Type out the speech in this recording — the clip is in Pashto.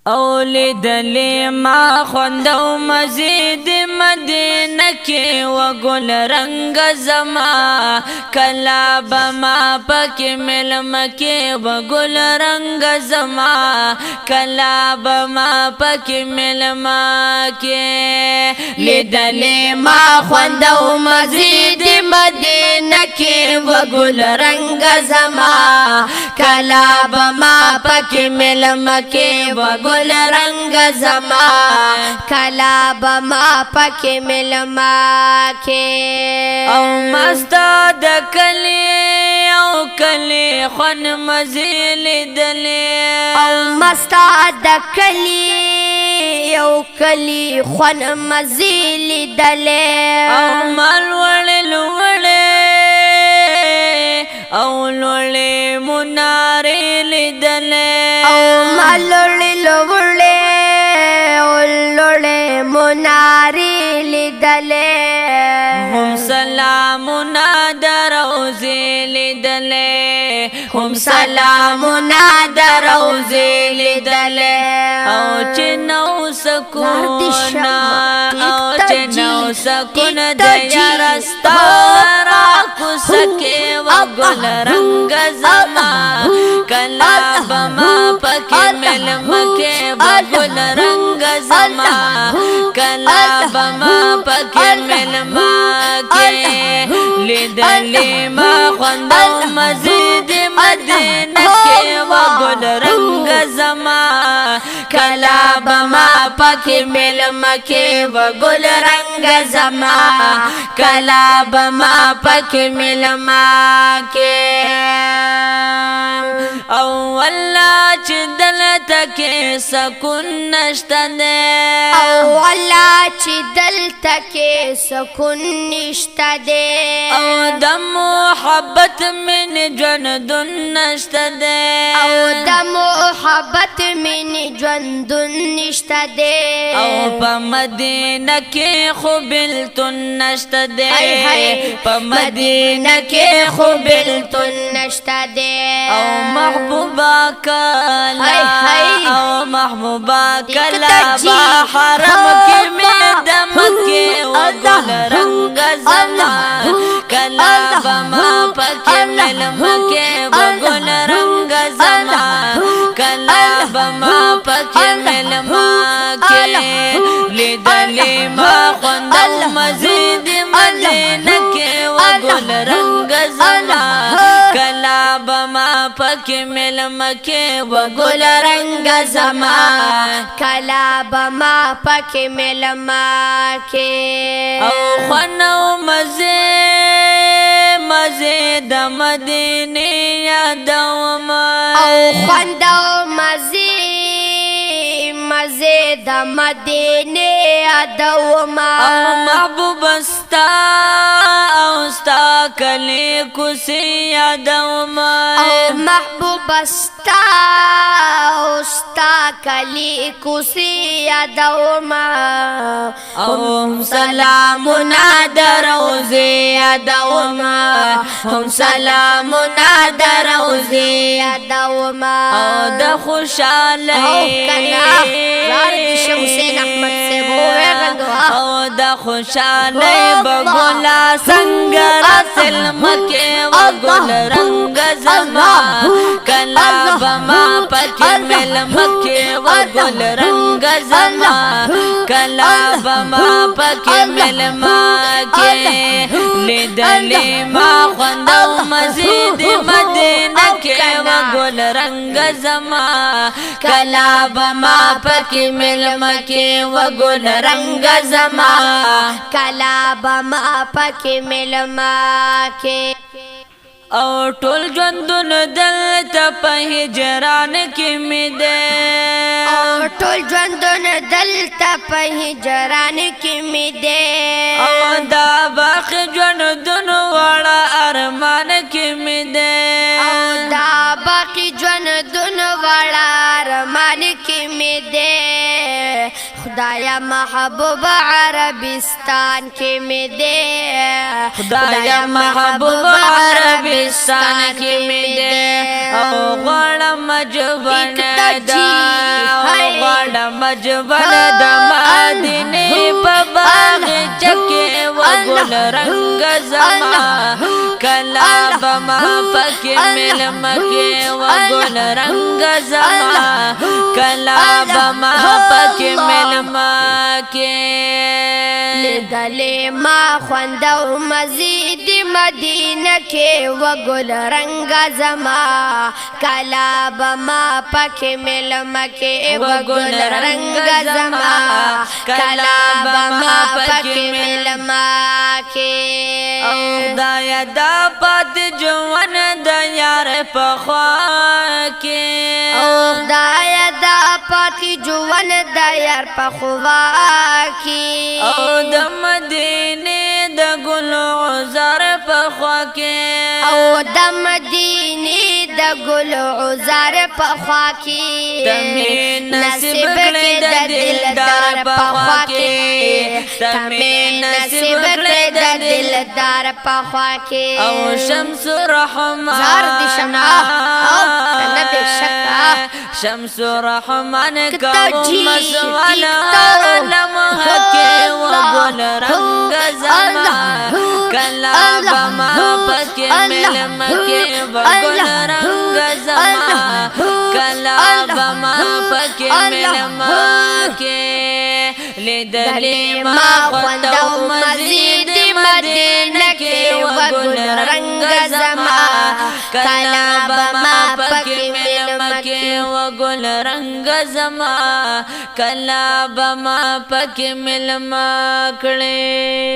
او لیدلی ما خوندو مزید مدینه کی و گل رنگ زما کلا بما پک ملم کی و گل رنگ زما کلا بما پک ملم کی لیدلی ما خوندو مزید مدینه کی و گل رنگ زما کلا بما پک ملم کی و گل رنگ زما کلا بما پک ملما کے او مستا د کلی او کلی خون مزیل دلی او مستا د کلی او کلی خون مزیل دلی او مال وړل او لولې منارې لیدلې او مالولې لولې او لولې منارې لیدلې هم سلامونه دروزې لیدلې هم سلامونه دروزې لیدلې او چې نو سکون او چې نو سکون د یارستا را کو سکے و گل رنگ زما کلا بما پک ملم کے و گل رنگ زما کلا بما پک ملم کے لیدلی ما خوندو مزید مدینہ کے و گل رنگ زما کلا بما پک ملم کے و گل رنگ زما کلا بما پک ملم کے او والله چې دلته کې سکون نشته ده او والله چې دلته کې سکون نشته ده او د محبت من ژوند نشته ده او د محبت من ژوند نشته ده او په مدینه کې خو بلتون نشته ده په مدینه کې خو بلتون نشته ده او محبوبا کلا او محبوبا کلا با حرم کی میدم کی و گل رنگ زما کلا بما پک ملم کی و گل رنگ زما کلا بما پک ملم کی لیدلی ما خوندو مزید مدینه کی و گل رنگ زما کلا بما پک ملم کے و گل رنگ زما کلا بما پک ملم کے او خونو مزے د مدینه یادوم او خوندو مزے د مدینه یادوم او محبوب استا او ستا کلی کوسی یادوم او محبوب استا او ستا کلی کوسی یادوم او سلامونه دروزې یادوم هم سلامونه دروزې یادوم او د خوشحالۍ او د خوشحالۍ بګولا څنګه رسل مکه و گل رنگ زما کلا بما پک ملم کے و گل رنگ زما کلا بما پک ملم کے لیدلی ما خوندو مزید مدینہ کے و گل رنگ زما کلا بما پک ملم کے و گل رنگ زما کلا بما پک ملم کے او ټول ژوندون دلته په هجران کې مې ده او ټول ژوندون دلته په هجران کې مې ده او دا باقي ژوندون واړه ارمان کې مې ده او دا باقي ژوندون واړه ارمان کې مې ده خدایا محبوب عربستان کې مې ده خدایا محبوب عربستان کې مې ده او غواړم جوان دا مجبن د مدینه په باغ چکه و ګل رنگ زما کلا بما پکې ملما کې و ګل رنگ زما کلا بما پکې ملما کې لیدلې ما خوندو مزید مدینه کې و ګل رنگ زما کلا بما پکې ملما کې و ګل رنگ زما کلا بما پکې ملما کې خدای دا پد جوان د یار په خوا کې خدای دا پد جوان د یار په خوا کې او د مدینه د ګل عذر په خوا کې او د مدینه د ګل عذر په خوا کې تمه نصیب کړې د دلدار په خوا کې تمه نصیب کړې د دلدار په خوا کې او شمس رحمان زار دي شمع او کنه دې شکا شمس رحمان کا مسوانا لمح کې و ګل رنگ زما کلا بما پکې ملم کې و ګل رنگ زما کلا بما پکې ملم کې لیدلې ما خوندو مزید مدینه کې و ګل رنگ زما کلا بما پکې ملم کې و ګل رنگ زما کلا بما پکې ملم کړې